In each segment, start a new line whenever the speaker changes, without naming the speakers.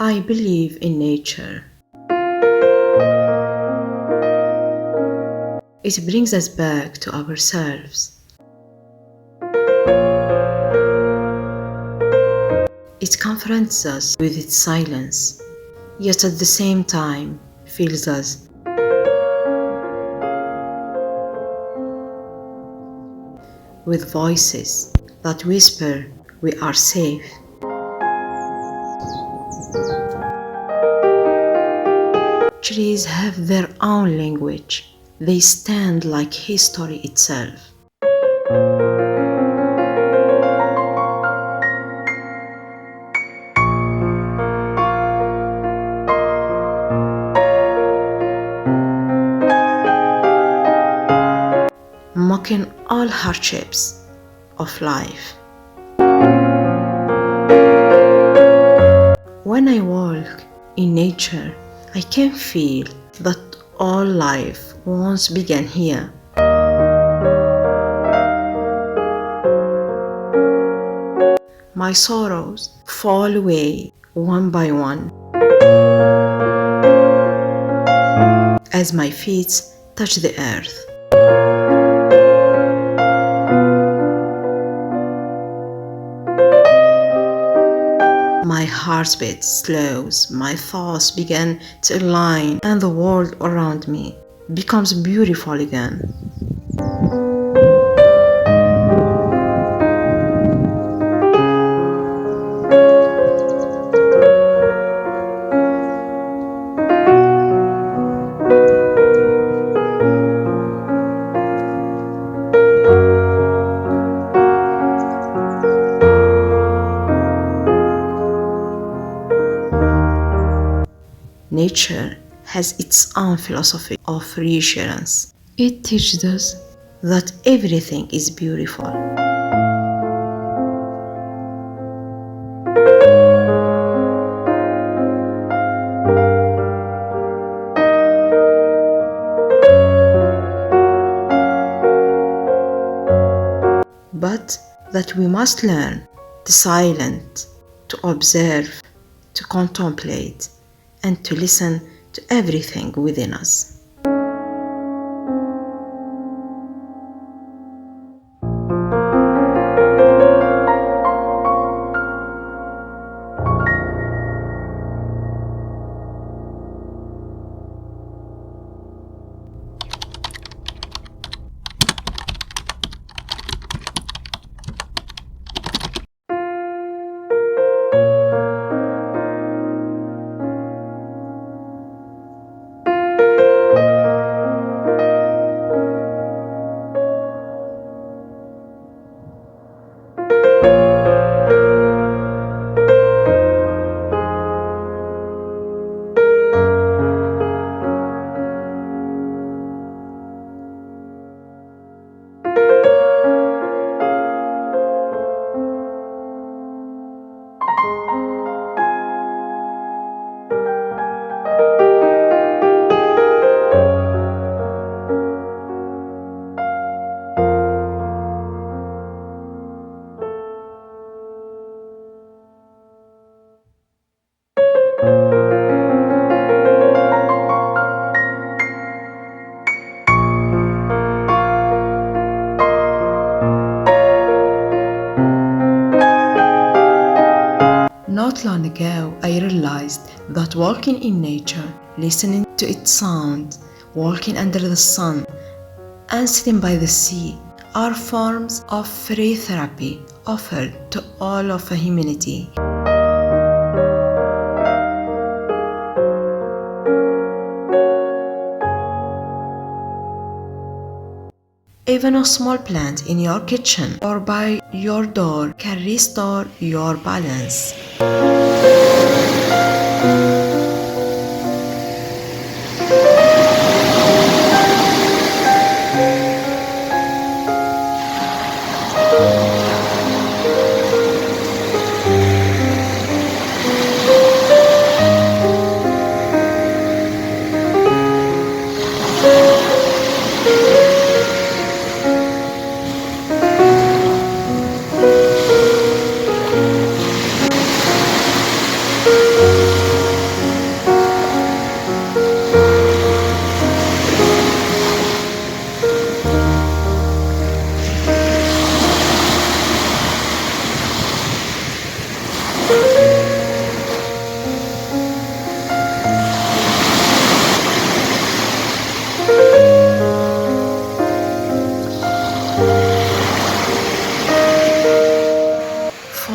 I believe in nature. It brings us back to ourselves. It confronts us with its silence, yet at the same time fills us with voices that whisper we are safe. Trees have their own language. They stand like history itself. Mocking all hardships of life. When I walk in nature, I can feel that all life once began here. My sorrows fall away one by one as my feet touch the earth. My heartbeat slows, my thoughts begin to align, and the world around me becomes beautiful again. Nature has its own philosophy of reassurance. It teaches us that everything is beautiful. But that we must learn to silence, to observe, to contemplate, and to listen to everything within us. Not long ago, I realized that walking in nature, listening to its sound, walking under the sun, and sitting by the sea are forms of free therapy offered to all of humanity. Even a small plant in your kitchen or by your door can restore your balance.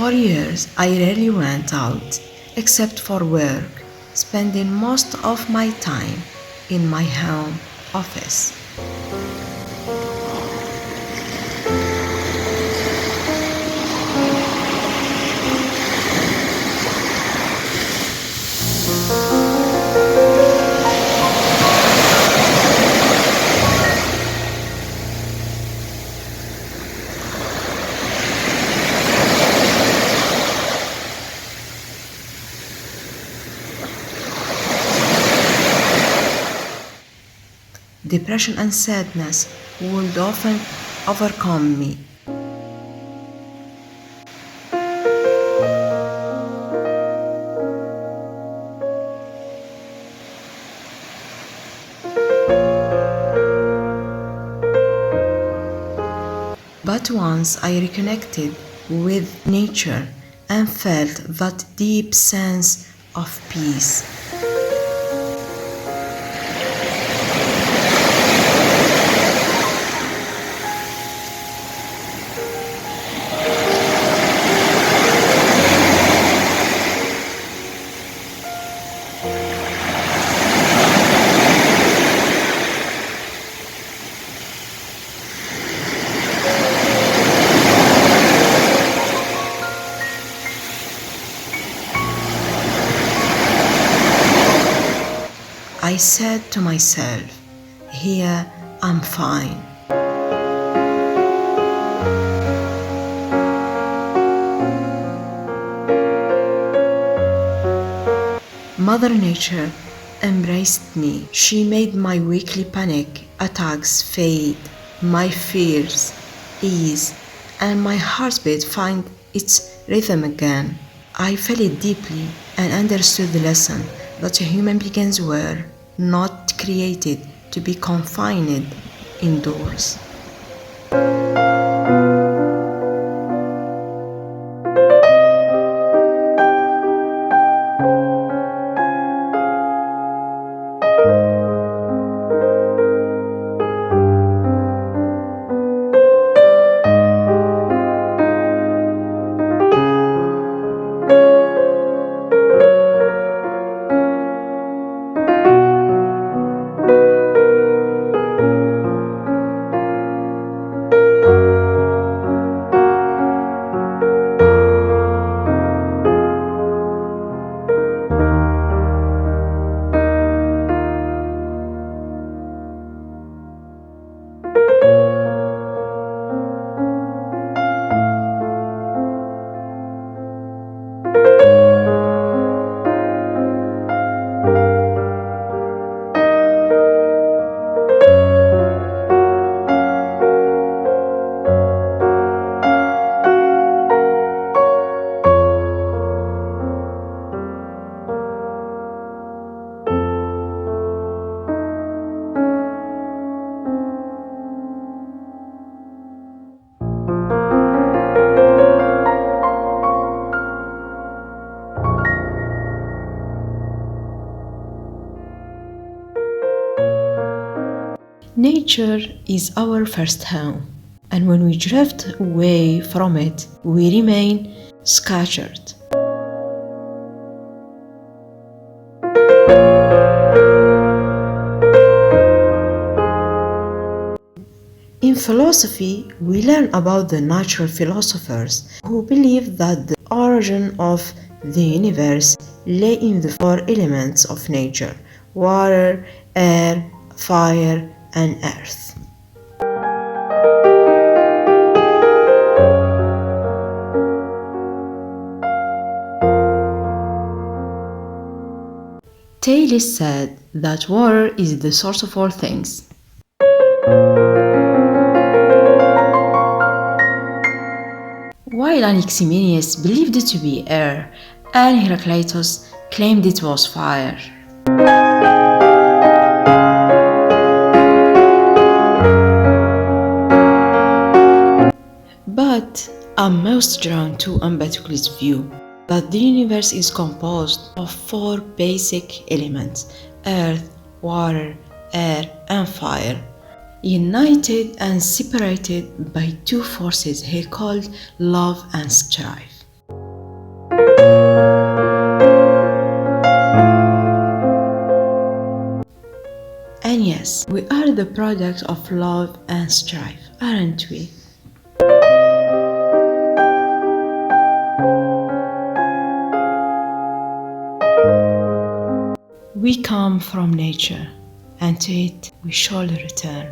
For years, I rarely went out, except for work, spending most of my time in my home office. Depression and sadness would often overcome me. But once I reconnected with nature and felt that deep sense of peace. I said to myself, here I'm fine. Mother Nature embraced me. She made my weekly panic attacks fade, my fears ease, and my heartbeat find its rhythm again. I felt it deeply and understood the lesson that human beings were not created to be confined indoors. Nature is our first home, and when we drift away from it, we remain scattered. In philosophy, we learn about the natural philosophers who believe that the origin of the universe lay in the four elements of nature: water, air, fire, and earth. Thales said that water is the source of all things. While Anaximenes believed it to be air, and Heraclitus claimed it was fire. But I'm most drawn to Empedocles' view that the universe is composed of four basic elements: earth, water, air, and fire, united and separated by two forces he called love and strife. And yes, we are the product of love and strife, aren't we? We come from nature, and to it we shall return.